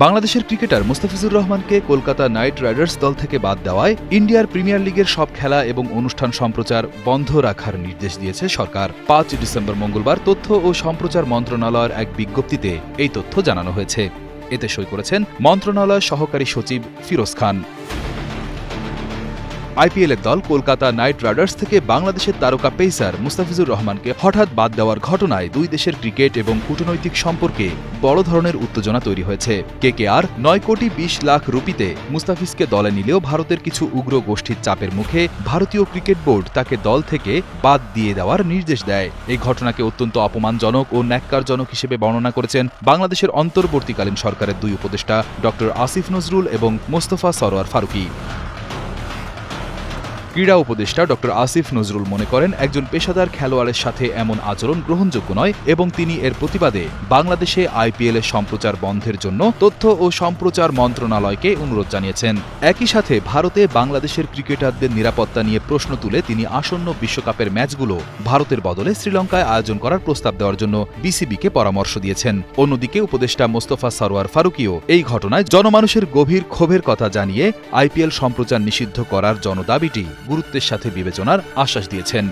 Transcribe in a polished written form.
বাংলাদেশের ক্রিকেটার মুস্তাফিজুর রহমানকে Kolkata night Riders দল থেকে বাদ দেওয়ায় ইন্ডিয়ার প্রিমিয়ার লিগের সব খেলা এবং অনুষ্ঠান সম্প্রচার বন্ধ রাখার নির্দেশ দিয়েছে সরকার। ৫ ডিসেম্বর মঙ্গলবার তথ্য ও সম্প্রচার মন্ত্রণালয়ের এক বিজ্ঞপ্তিতে এই তথ্য জানানো হয়েছে। এতে সই করেছেন মন্ত্রণালয়ের সহকারী সচিব ফিরোজ খান। আইপিএলের দল কলকাতা নাইট রাইডার্স থেকে বাংলাদেশের তারকা পেসার মুস্তাফিজুর রহমানকে হঠাৎ বাদ দেওয়ার ঘটনায় দুই দেশের ক্রিকেট এবং কূটনৈতিক সম্পর্কে বড় ধরনের উত্তেজনা তৈরি হয়েছে। কেকেআর ৯ কোটি ২০ লাখ রুপিতে মুস্তাফিজকে দলে নিলেও ভারতের কিছু উগ্র গোষ্ঠীর চাপের মুখে ভারতীয় ক্রিকেট বোর্ড তাকে দল থেকে বাদ দিয়ে দেওয়ার নির্দেশ দেয়। এই ঘটনাকে অত্যন্ত অপমানজনক ও ন্যাক্কারজনক হিসেবে বর্ণনা করেছেন বাংলাদেশের অন্তর্বর্তীকালীন সরকারের দুই উপদেষ্টা ডক্টর আসিফ নজরুল এবং মোস্তফা সরোয়ার ফারুকী। ক্রীড়া উপদেষ্টা ডক্টর আসিফ নজরুল মনে করেন, একজন পেশাদার খেলোয়াড়ের সাথে এমন আচরণ গ্রহণযোগ্য নয় এবং তিনি এর প্রতিবাদে বাংলাদেশে আইপিএলের সম্প্রচার বন্ধের জন্য তথ্য ও সম্প্রচার মন্ত্রণালয়কে অনুরোধ জানিয়েছেন। একই সাথে ভারতে বাংলাদেশের ক্রিকেটারদের নিরাপত্তা নিয়ে প্রশ্ন তুলে তিনি আসন্ন বিশ্বকাপের ম্যাচগুলো ভারতের বদলে শ্রীলঙ্কায় আয়োজন করার প্রস্তাব দেওয়ার জন্য বিসিবিকে পরামর্শ দিয়েছেন। অন্যদিকে উপদেষ্টা মোস্তফা সরোয়ার ফারুকীও এই ঘটনায় জনমানুষের গভীর ক্ষোভের কথা জানিয়ে আইপিএল সম্প্রচার নিষিদ্ধ করার জনদাবিটি গুরুত্বের সাথে বিবেচনার আশ্বাস দিয়েছেন।